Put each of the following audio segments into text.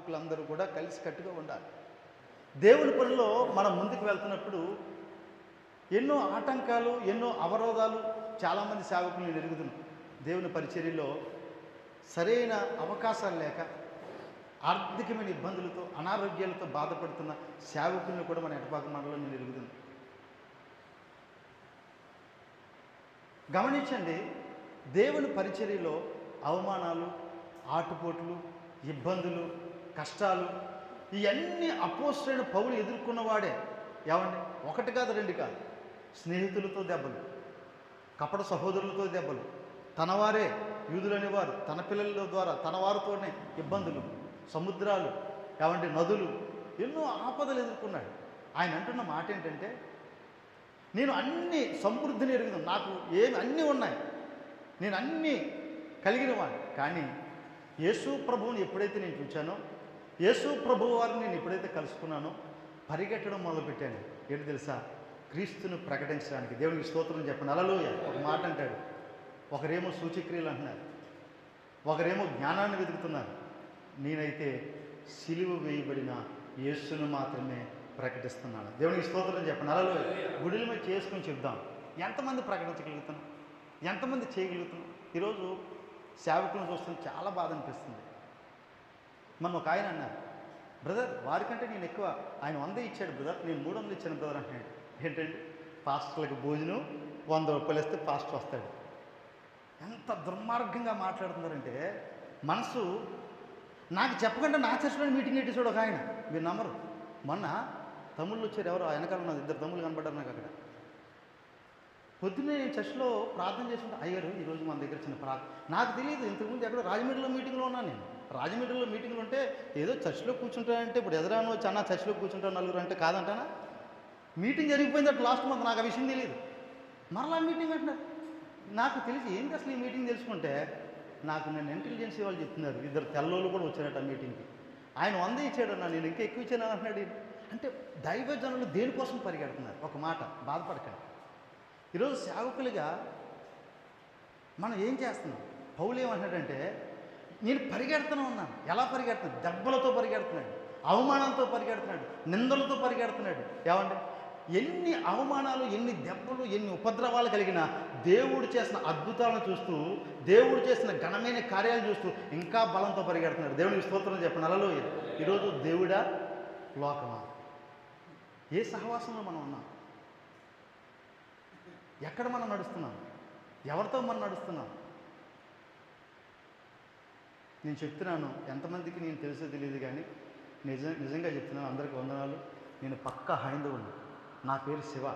సేవకులందరూ కూడా కలిసికట్టుగా ఉండాలి. దేవుని పనిలో మనం ముందుకు వెళ్తున్నప్పుడు ఎన్నో ఆటంకాలు, ఎన్నో అవరోధాలు చాలామంది సేవకులు నేను ఎరుగుతున్నాను. దేవుని పరిచర్యలో సరైన అవకాశాలు లేక ఆర్థికమైన ఇబ్బందులతో, అనారోగ్యాలతో బాధపడుతున్న సేవకులను కూడా మన ఎటపాక మండలంలో నేను ఎరుగుతున్నాను. గమనించండి, దేవుని పరిచర్యలో అవమానాలు, ఆటుపోట్లు, ఇబ్బందులు, కష్టాలు ఇవన్నీ అపోస్తలుడైన పౌలు ఎదుర్కొన్నవాడే. ఏమండి, ఒకటి కాదు రెండు కాదు, స్నేహితులతో దెబ్బలు, కపట సహోదరులతో దెబ్బలు, తనవారే యూదులనేవారు తన పిల్లల ద్వారా తన వారితోనే ఇబ్బందులు, సముద్రాలు, ఏమంటే నదులు, ఎన్నో ఆపదలు ఎదుర్కొన్నాడు. ఆయన అంటున్న మాట ఏంటంటే, నేను అన్ని సమృద్ధిని ఎరుగుదాను, నాకు ఏమి అన్నీ ఉన్నాయి, నేను అన్నీ కలిగిన వాడిని. కానీ యేసు ప్రభువుని ఎప్పుడైతే నేను చూచానో, యేసు ప్రభువు వారిని నేను ఎప్పుడైతే కలుసుకున్నానో పరిగెట్టడం మొదలుపెట్టాను. ఏంటి తెలుసా? క్రీస్తును ప్రకటించడానికి. దేవునికి స్తోత్రం చెప్పండి. హల్లెలూయా. ఒక మాట అంటాడు, ఒకరేమో సూచక్రియలు అంటున్నారు, ఒకరేమో జ్ఞానాన్ని వెతుకుతున్నారు. నేనైతే సిలువ వేయబడిన యేసును మాత్రమే ప్రకటిస్తున్నాను. దేవునికి స్తోత్రం చెప్పండి. హల్లెలూయా. గుడిల మీద చేసుకొని చెప్దాం. ఎంతమంది ప్రకటించగలుగుతున్నాం? ఎంతమంది చేయగలుగుతున్నాం? ఈరోజు సేవకులను చూస్తుంటే చాలా బాధ అనిపిస్తుంది. మనం ఒక ఆయన అన్నారు, బ్రదర్ వారికంటే నేను ఎక్కువ, ఆయన 100 ఇచ్చాడు బ్రదర్, నేను 300 ఇచ్చాను బ్రదర్ అంటున్నాడు. ఏంటండి, పాస్టర్లకు భోజనం 100 రూపాయలు ఇస్తే పాస్టర్ వస్తాడు. ఎంత దుర్మార్గంగా మాట్లాడుతున్నారంటే, మనసు నాకు చెప్పకుండా నా చర్చలో మీటింగ్ పెట్టేసాడు ఒక ఆయన. మీరు నమ్మరు, మొన్న తమ్ముళ్ళు వచ్చారు, ఎవరో వెనకాల ఉన్నది, 2 తమ్ముళ్ళు కనబడ్డారు నాకు అక్కడ. పొద్దున్నే నేను చర్చిలో ప్రార్థన చేసుకుంటే, అయ్యారు ఈరోజు మన దగ్గర చిన్న నాకు తెలియదు, ఇంతకుముందు ఎక్కడో రాజమండ్రిలో మీటింగ్లో ఉన్నాను నేను. రాజమండ్రిలో మీటింగ్లు ఉంటే ఏదో చర్చిలో కూర్చుంటానంటే, ఇప్పుడు ఎదురాను వచ్చి అన్న చర్చిలో కూర్చుంటాను నలుగురు అంటే కాదంటానా? మీటింగ్ జరిగిపోయింది అట్లా లాస్ట్ మంత్, నాకు ఆ విషయం తెలియదు. మరలా మీటింగ్ అంటున్నారు. నాకు తెలిసి ఏంటి అసలు ఈ మీటింగ్ తెలుసుకుంటే, నాకు నేను ఇంటెలిజెన్సీ వాళ్ళు చెప్తున్నారు, 2 తెల్లోళ్ళు కూడా వచ్చారట ఆ మీటింగ్కి. ఆయన 100 ఇచ్చాడన్నా, నేను ఇంకా ఎక్కువ ఇచ్చాను అంటున్నాడు. అంటే దైవజనులు దేనికోసం పరిగెడుతున్నారు? ఒక మాట, బాధపడకండి. ఈరోజు సేవకులుగా మనం ఏం చేస్తున్నాం? పౌలు ఏమంటున్నాడంటే, నేను పరిగెడుతూనే ఉన్నాను. ఎలా పరిగెడుతున్నాడు? దెబ్బలతో పరిగెడుతున్నాడు, అవమానంతో పరిగెడుతున్నాడు, నిందలతో పరిగెడుతున్నాడు. ఏమండి, ఎన్ని అవమానాలు, ఎన్ని దెబ్బలు, ఎన్ని ఉపద్రవాలు కలిగినా దేవుడు చేసిన అద్భుతాలను చూస్తూ, దేవుడు చేసిన ఘనమైన కార్యాలు చూస్తూ ఇంకా బలంతో పరిగెడుతున్నాడు. దేవునికి స్తోత్రం చెప్పండి. హల్లెలూయా. ఈరోజు దేవుడా లోకమా? ఏ సహవాసంలో మనం ఉన్నాం? ఎక్కడ మనం నడుస్తున్నాం? ఎవరితో మనం నడుస్తున్నాం? నేను చెప్తున్నాను, ఎంతమందికి నేను తెలుసో తెలియదు కానీ నిజంగా చెప్తున్నాను, అందరికీ వందనాలు. నేను పక్కా హైందవుని. నా పేరు శివ.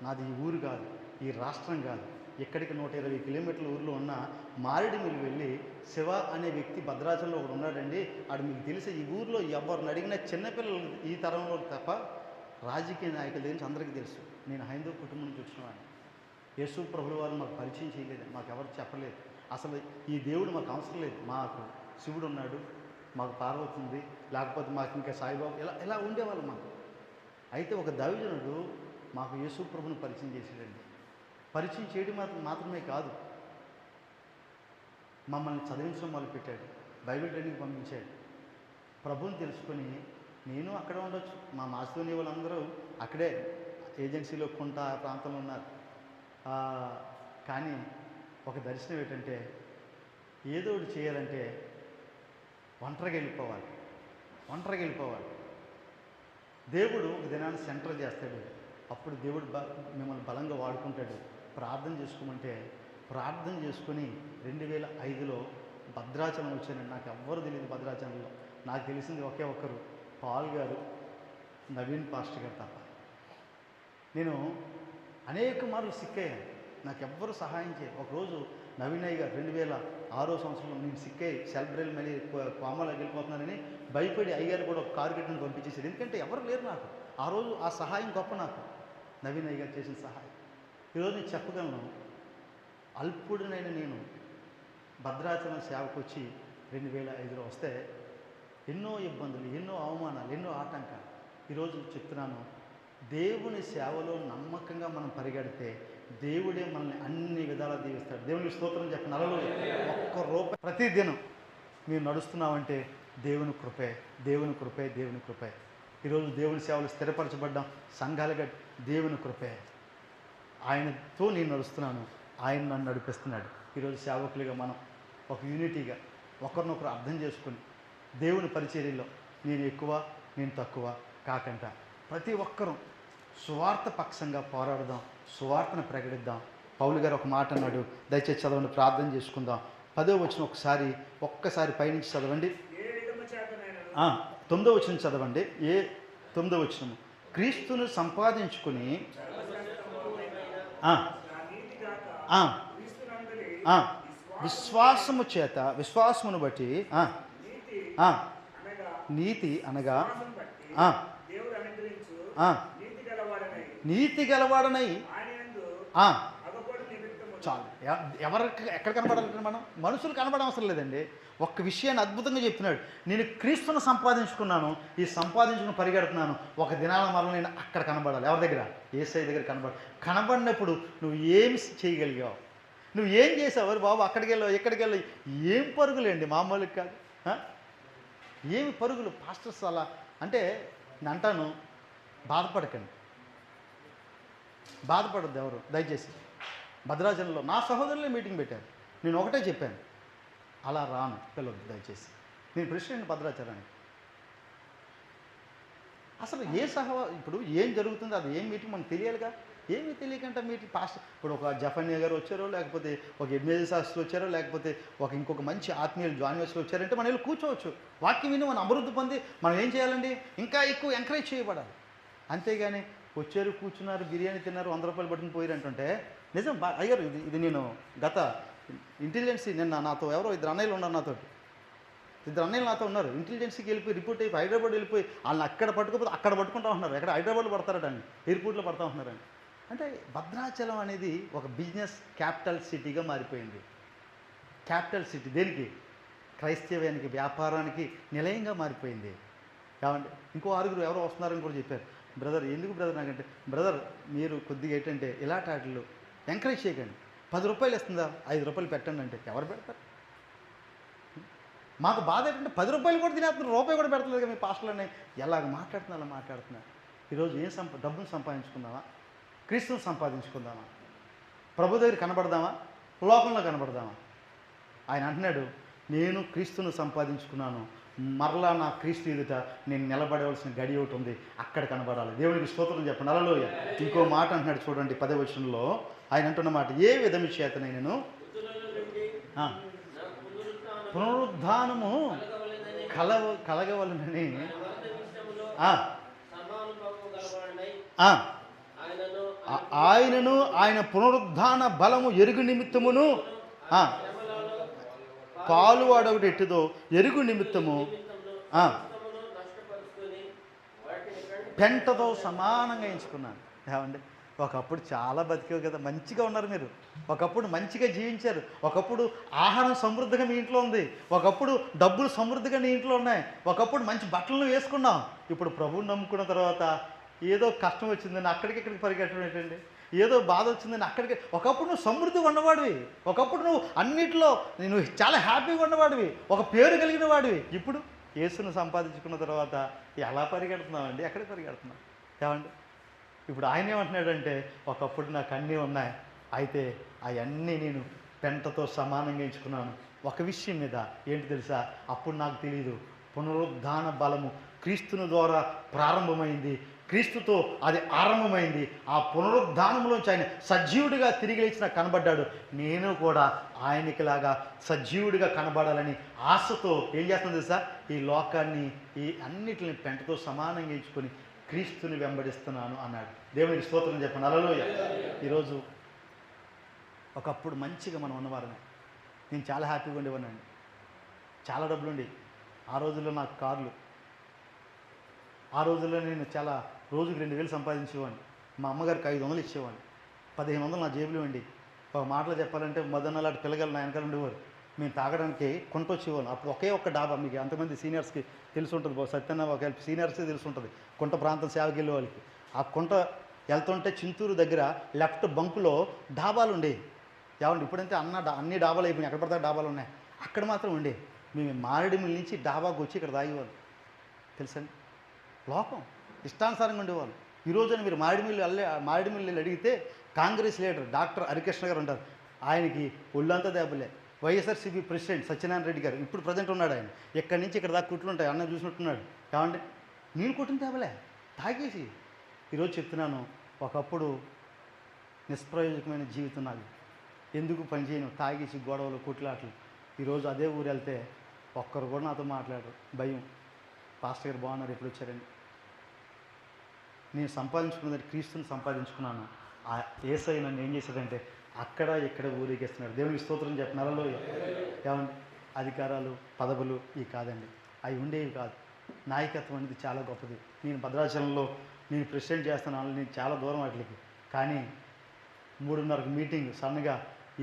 నాది ఈ ఊరు కాదు, ఈ రాష్ట్రం కాదు. ఇక్కడికి 120 కిలోమీటర్ల ఊరిలో ఉన్న మారేడుమిల్లి వెళ్ళి శివ అనే వ్యక్తి భద్రాచలంలో ఒకడు ఉన్నాడండి, ఆడు మీకు తెలిసే, ఈ ఊరిలో ఎవరిని అడిగినా చిన్నపిల్లలు ఈ తరంలో తప్ప రాజకీయ నాయకుల దగ్గర నుంచి అందరికీ తెలుసు. నేను హైందవ కుటుంబం నుంచి వచ్చినవాడిని. యేసు ప్రభుల వారు మాకు పరిచయం చేయలేదు, మాకు ఎవరు చెప్పలేదు. అసలు ఈ దేవుడు మాకు అవసరం లేదు. మాకు శివుడు ఉన్నాడు, మాకు పార్వతి ఉంది, లేకపోతే మాకు ఇంకా సాయిబాబు, ఇలా ఉండేవాళ్ళు మాకు. అయితే ఒక దైవజనుడు మాకు యేసు ప్రభుని పరిచయం చేసాడండి. పరిచయం చేయడం మాత్రమే కాదు, మమ్మల్ని చదివించడం మొదలుపెట్టాడు, బైబిల్ ట్రైనింగ్ పంపించాడు. ప్రభుని తెలుసుకొని నేను అక్కడ ఉండొచ్చు, మా మాస్తోని వాళ్ళందరూ అక్కడే ఏజెన్సీలో కొంత ప్రాంతంలో ఉన్నారు. కానీ ఒక దర్శనం ఏంటంటే, ఏదో ఒకటి చేయాలంటే ఒంటరిగా వెళ్ళిపోవాలి. దేవుడు ఒక దినాన్ని సెంటర్ చేస్తాడు. అప్పుడు దేవుడు మిమ్మల్ని బలంగా వాడుకుంటాడు. ప్రార్థన చేసుకోమంటే ప్రార్థన చేసుకుని 2005లో భద్రాచలం వచ్చానండి. నాకు ఎవ్వరు తెలియదు భద్రాచలంలో. నాకు తెలిసింది ఒకే ఒక్కరు, పాల్ గారు, నవీన్ పాస్టర్ గారు తప్ప. నేను అనేక మార్లు సిక్కయ్యాను, నాకు ఎవ్వరు సహాయం చేయరు. ఒకరోజు నవీన్ అయ్య గారు 2006 సంవత్సరంలో నేను సిక్కయ్యి సెల్బ్రేల్ మళ్ళీ కోమాలోకి వెళ్ళిపోతున్నానని భయపడి అయ్యారు కూడా ఒక కారు గట్టును పంపించేసారు. ఎందుకంటే ఎవరు లేరు నాకు ఆ రోజు. ఆ సహాయం గొప్ప నాకు, నవీన్ అయ్య గారు చేసిన సహాయం. ఈరోజు నేను చెప్పగలను, అల్పుడినైన నేను భద్రాచలం సేవకు వచ్చి 2005లో వస్తే ఎన్నో ఇబ్బందులు, ఎన్నో అవమానాలు, ఎన్నో ఆటంకాలు. ఈరోజు చెప్తున్నాను, దేవుని సేవలో నమ్మకంగా మనం పరిగెడితే దేవుడే మనల్ని అన్ని విధాలా దీవిస్తాడు. దేవునికి స్తోత్రం చెప్పండి. 40 ఒక్క రూపాయి ప్రతిదినం మీరు నడుస్తున్నామంటే దేవుని కృపే, దేవుని కృపే, దేవుని కృపే. ఈరోజు దేవుని సేవలు స్థిరపరచబడ్డాం, సంఘాలుగా దేవుని కృపే. ఆయనతో నేను నడుస్తున్నాను, ఆయన నన్ను నడిపిస్తున్నాడు. ఈరోజు సేవకులుగా మనం ఒక యూనిటీగా ఒకరినొకరు అర్థం చేసుకుని దేవుని పరిచర్యలో నేను ఎక్కువ నేను తక్కువ కాకుండా ప్రతి ఒక్కరూ సువార్త పక్షంగా పోరాడదాం, సువార్తను ప్రకటిద్దాం. పౌలు గారు ఒక మాట అన్నాడు, దయచేసి చదవండి, ప్రార్థన చేసుకుందాం. 10వ వచనం ఒక్కసారి పైనుంచి చదవండి. 9వ వచనం చదవండి. 9వ వచనము, క్రీస్తును సంపాదించుకుని విశ్వాసమును బట్టి నీతి అనగా నీతి గలవాడనై చాలు. ఎక్కడ కనబడాలంటే మనం మనుషులు కనబడవసరం లేదండి. ఒక్క విషయాన్ని అద్భుతంగా చెప్తున్నాడు. నేను క్రీస్తును సంపాదించుకున్నాను, ఈ సంపాదించుకుని పరిగెడుతున్నాను, ఒక దినాల మరల నేను అక్కడ కనబడాలి. ఎవరి దగ్గర? యేసయ్య దగ్గర కనబడినప్పుడు నువ్వు ఏమి చేయగలిగావు, నువ్వు ఏం చేసావు బాబు, అక్కడికి వెళ్ళావు ఇక్కడికి వెళ్ళావు. ఏం పరుగులేండి, మామూలుగా కాదు. ఏమి పరుగులు పాస్టర్స్ అలా అంటే. నేను అంటాను, బాధపడకండి, బాధపడద్దు ఎవరు దయచేసి. భద్రాచలంలో నా సహోదరులే మీటింగ్ పెట్టారు, నేను ఒకటే చెప్పాను, అలా రాను పిల్లలు దయచేసి. నేను ప్రెసిడెంట్ భద్రాచలానికి. అసలు ఇప్పుడు ఏం జరుగుతుందో అది ఏం మీటింగ్ మనకు తెలియాలిగా. ఏమీ తెలియకంటే మీటింగ్ పాస్టర్ ఇప్పుడు ఒక జఫన్య గారు వచ్చారో, లేకపోతే ఒక ఎమ్మెల్యే శాస్త్రులు వచ్చారో, లేకపోతే ఇంకొక మంచి ఆత్మీయులు జాన్వేస్లు వచ్చారంటే మనం వెళ్ళి కూర్చోవచ్చు. వాక్యం విని మనం అభివృద్ధి పొంది మనం ఏం చేయాలండి, ఇంకా ఎక్కువ ఎంకరేజ్ చేయబడాలి. అంతేగాని వచ్చారు, కూర్చున్నారు, బిర్యానీ తిన్నారు, 100 రూపాయలు పట్టుకుని పోయారంటుంటే నిజం. అయ్యారు ఇది నేను గత ఇంటెలిజెన్సీ నిన్న నాతో ఎవరో 2 అన్నయ్యలు ఉన్నారు, ఇద్దరు అన్నయ్యలు నాతో ఉన్నారు. ఇంటెలిజెన్సీకి వెళ్ళిపోయి రిపోర్ట్ అయిపోయి హైదరాబాద్ వెళ్ళిపోయి వాళ్ళని అక్కడ పట్టుకోకపోతే అక్కడ పట్టుకుంటా ఉంటున్నారు. ఎక్కడ? హైదరాబాద్లో పడతారటండి, ఎయిర్పోర్ట్లో పడతా ఉంటున్నారండి. అంటే భద్రాచలం అనేది ఒక బిజినెస్ క్యాపిటల్ సిటీగా మారిపోయింది. క్యాపిటల్ సిటీ దేనికి? క్రైస్తవ్యానికి, వ్యాపారానికి నిలయంగా మారిపోయింది. ఏమంటే ఇంకో 6 ఎవరో వస్తున్నారని కూడా చెప్పారు. బ్రదర్ ఎందుకు బ్రదర్ నాకంటే, బ్రదర్ మీరు కొద్దిగా ఏంటంటే ఇలాంటి వాటిలో ఎంకరేజ్ చేయకండి. 10 రూపాయలు ఇస్తుందా, 5 రూపాయలు పెట్టండి అంటే ఎవరు పెడతారు? మాకు బాధ ఏంటంటే 10 రూపాయలు కూడా తినేస్తున్నారు, రూపాయి కూడా పెడతలేదు కదా మీ పాస్టర్లని. ఎలాగ మాట్లాడుతున్నా అలా మాట్లాడుతున్నారు. ఈరోజు డబ్బును సంపాదించుకుందామా, క్రీస్తుని సంపాదించుకుందామా, ప్రభు దగ్గర కనబడదామా, లోకంలో కనబడదామా? ఆయన అంటున్నాడు, నేను క్రీస్తును సంపాదించుకున్నాను, మరలా నా క్రీస్తు ఎదుట నేను నిలబడవలసిన గడి ఒకటి ఉంది, అక్కడ కనబడాలి. దేవునికి స్తోత్రం చెప్పండి, హల్లెలూయా. ఇంకో మాట అంటున్నాడు చూడండి 10వ వచనంలో. ఆయన అంటున్న మాట, ఏ విధము చేతనైనను పునరుద్ధానము కలగవలనని ఆయనను ఆయన పునరుద్ధాన బలము ఎరుగు నిమిత్తమును పాలువాడొకటి ఎట్టుదో ఎరుగు నిమిత్తము పెంటతో సమానంగా ఎంచుకున్నాను. ఏమండి, ఒకప్పుడు చాలా బతికేవు కదా, మంచిగా ఉన్నారు మీరు, ఒకప్పుడు మంచిగా జీవించారు, ఒకప్పుడు ఆహారం సమృద్ధిగా మీ ఇంట్లో ఉంది, ఒకప్పుడు డబ్బులు సమృద్ధిగా నీ ఇంట్లో ఉన్నాయి, ఒకప్పుడు మంచి బట్టలను వేసుకున్నాం. ఇప్పుడు ప్రభువుని నమ్ముకున్న తర్వాత ఏదో కష్టం వచ్చిందని అక్కడికి పరిగెట్టడం ఏంటండి, ఏదో బాధ వచ్చిందని అక్కడికి. ఒకప్పుడు నువ్వు సమృద్ధిగా ఉన్నవాడివి, ఒకప్పుడు నువ్వు అన్నిట్లో నువ్వు చాలా హ్యాపీగా ఉన్నవాడివి, ఒక పేరు కలిగిన వాడివి. ఇప్పుడు యేసును సంపాదించుకున్న తర్వాత ఎలా పరిగెడుతున్నావండి, ఎక్కడికి పరిగెడుతున్నావు? ఏమండి, ఇప్పుడు ఆయన ఏమంటున్నాడంటే, ఒకప్పుడు నాకు అన్నీ ఉన్నాయి, అయితే అవన్నీ నేను పెంటతో సమానంగా ఎంచుకున్నాను ఒక విషయం మీద. ఏంటి తెలుసా? అప్పుడు నాకు తెలియదు, పునరుద్ధాన బలము క్రీస్తుని ద్వారా ప్రారంభమైంది, క్రీస్తుతో అది ఆరంభమైంది. ఆ పునరుద్ధానంలోంచి ఆయన సజీవుడిగా తిరిగి లేచి నాకు కనబడ్డాడు. నేను కూడా ఆయనకిలాగా సజీవుడిగా కనబడాలని ఆశతో ఏం చేస్తుంది తెలుసా? ఈ లోకాన్ని, ఈ అన్నిటిని పెంటతో సమానంగా ఎంచుకొని క్రీస్తుని వెంబడిస్తున్నాను అన్నాడు. దేవునికి స్తోత్రం చెప్పండి, హల్లెలూయా. ఈరోజు ఒకప్పుడు మంచిగా మనం ఉన్నవారమే. నేను చాలా హ్యాపీగా ఉండేవాడినండి, చాలా డబ్బులు ఉండి. ఆ రోజుల్లో నాకు కార్లు, ఆ రోజుల్లో నేను చాలా రోజుకి 2000 సంపాదించేవాడిని. మా అమ్మగారికి 500 ఇచ్చేవాడిని, 1500 నా జేబులో ఉండి. ఒక మాటలో చెప్పాలంటే మొదనలాంటి పిల్లగాళ్ళు నా వెనకాల ఉండేవారు. మేము తాగడానికి కొంట వచ్చేవాళ్ళం. అప్పుడు ఒకే ఒక్క డాబా, మీకు ఎంతమంది సీనియర్స్కి తెలిసి ఉంటుంది, సత్యన్న ఒక సీనియర్స్కి తెలిసి ఉంటుంది, కొంట ప్రాంతం సేవకి వెళ్ళే వాళ్ళకి. ఆ కొంట వెళ్తుంటే చింతూరు దగ్గర లెఫ్ట్ బంకులో డాబాలు ఉండేవి. ఏమండి, ఇప్పుడంటే అన్ని డాబాలు అయిపోయినాయి, ఎక్కడ పడితే డాబాలు ఉన్నాయి. అక్కడ మాత్రం ఉండే మేము మారేడుమిల్లి నుంచి డాబాకు వచ్చి ఇక్కడ తాగేవాళ్ళు తెలుసండి. లోకం ఇష్టానుసారంగా ఉండేవాళ్ళు. ఈ రోజున మీరు మారేడుమిల్లి అడిగితే కాంగ్రెస్ లీడర్ డాక్టర్ హరికృష్ణ గారు ఉంటారు. ఆయనకి ఒళ్ళంతా దెబ్బలే. వైఎస్ఆర్సీపీ ప్రెసిడెంట్ సత్యనారాయణ రెడ్డి గారు ఇప్పుడు ప్రజెంట్ ఉన్నాడు. ఆయన ఎక్కడి నుంచి ఇక్కడ దాకా కుట్లుంటాయి. అన్న చూసినట్టున్నాడు. ఏమంటే నేను కొట్టిన దెబ్బలే తాగేసి. ఈరోజు చెప్తున్నాను, ఒకప్పుడు నిష్ప్రయోజకమైన జీవితం నాది. ఎందుకు పనిచేయను, తాగేసి గొడవలు కొట్లాటలు. ఈరోజు అదే ఊరు వెళ్తే ఒక్కరు కూడా నాతో మాట్లాడరు. భయం. పాస్టర్ గారు బాగున్నారు, ఎప్పుడు వచ్చారండి. నేను సంపాదించుకున్నది క్రీస్తుని సంపాదించుకున్నాను. ఆ యేసయ్య నన్ను ఏం చేశాడంటే అక్కడ ఇక్కడ ఊరేగిస్తున్నాడు. దేవునికి స్తోత్రం చెప్పి నెలలో ఏమండి అధికారాలు పదవులు ఇవి కాదండి, అవి ఉండేవి కాదు. నాయకత్వం అనేది చాలా గొప్పది. నేను భద్రాచలంలో నేను ప్రెసిడెంట్ చేస్తున్నాను, నేను చాలా దూరం వాటికి. కానీ 3:30కి మీటింగ్ సన్నగా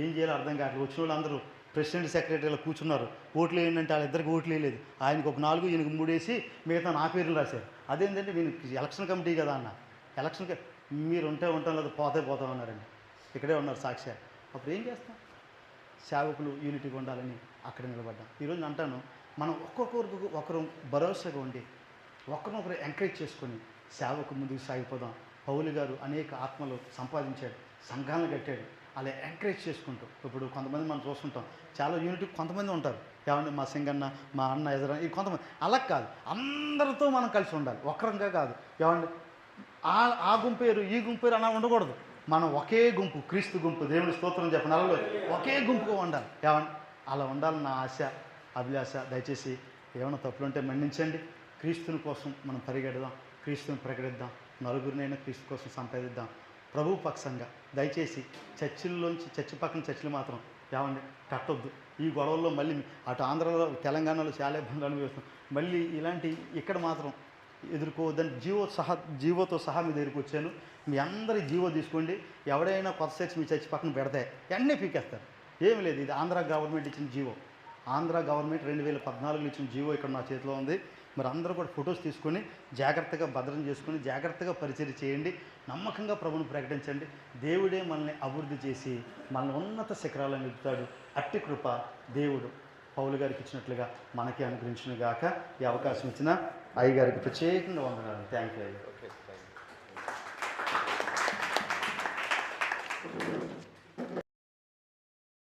ఏం చేయాలో అర్థం కాదు. వచ్చిన వాళ్ళు అందరూ ప్రెసిడెంట్ సెక్రటరీలో కూర్చున్నారు. ఓట్లు వేయండి వాళ్ళిద్దరికి ఓట్లు వేయలేదు. ఆయనకు ఒక 4 ఈయనకు 3 వేసి మిగతా నా పేర్లు రాశారు. అదేంటంటే నేను ఎలక్షన్ కమిటీ కదా అన్న, ఎలక్షన్కి మీరు ఉంటాం లేదా పోతామన్నారండి. ఇక్కడే ఉన్నారు సాక్షి. అప్పుడు ఏం చేస్తాం? సేవకులు యూనిటీగా ఉండాలని అక్కడ నిలబడ్డాం. ఈరోజు అంటాను, మనం ఒకరు భరోసాగా ఉండి ఒకరినొకరు ఎంకరేజ్ చేసుకొని సేవకు ముందుకు సాగిపోదాం. పౌలు గారు అనేక ఆత్మలు సంపాదించాడు, సంఘాలను కట్టాడు. అలా ఎంకరేజ్ చేసుకుంటూ ఇప్పుడు కొంతమంది మనం చూస్తుంటాం, చాలా యూనిటీ కొంతమంది ఉంటారు. ఏమంటే మా సింగన్న, మా అన్న ఎదుర, ఇది కొంతమంది. అలా కాదు, అందరితో మనం కలిసి ఉండాలి, ఒకరంగా కాదు. ఏమండి ఆ గుంపేరు ఈ గుంపేరు అలా ఉండకూడదు. మనం ఒకే గుంపు, క్రీస్తు గుంపు. దేవుని స్తోత్రం చెప్పిన అలలో ఒకే గుంపుగా ఉండాలి. ఏమండి అలా ఉండాలని నా ఆశ, అభిలాష. దయచేసి ఏమైనా తప్పులు ఉంటే మన్నించండి. క్రీస్తుని కోసం మనం పరిగెడదాం, క్రీస్తుని ప్రకటిద్దాం, నలుగురినైనా క్రీస్తు కోసం సంపాదిద్దాం ప్రభు పక్షంగా. దయచేసి చర్చి పక్కన చర్చిలు మాత్రం ఏమండి కట్టొద్దు. ఈ గొడవల్లో మళ్ళీ అటు ఆంధ్రలో తెలంగాణలో చాలా ఇబ్బందులు అనుభవిస్తాం. మళ్ళీ ఇలాంటి ఇక్కడ మాత్రం ఎదుర్కోవద్దని జీవోతో సహా మీ దగ్గరికి వచ్చాను. మీ అందరి జీవో తీసుకోండి. ఎవడైనా కొత్త చర్చి మీ చర్చి పక్కన పెడితే అన్నీ పీకేస్తారు. ఏమి లేదు, ఇది ఆంధ్ర గవర్నమెంట్ ఇచ్చిన జీవో. ఆంధ్ర గవర్నమెంట్ 2014లో ఇచ్చిన జీవో ఇక్కడ నా చేతిలో ఉంది. మరి అందరూ కూడా ఫొటోస్ తీసుకొని జాగ్రత్తగా భద్రం చేసుకొని జాగ్రత్తగా పరిచయం చేయండి. నమ్మకంగా ప్రభువును ప్రకటించండి. దేవుడే మనల్ని అభివృద్ధి చేసి మనల్ని ఉన్నత శిఖరాలను నిలుపుతాడు. అట్టి కృప దేవుడు పౌలు గారికి ఇచ్చినట్లుగా మనకి అనుగ్రహించును గాక. ఈ అవకాశం ఇచ్చిన అయ్యగారికి ప్రత్యేకంగా వందనాలు. థ్యాంక్ యూ అయ్య.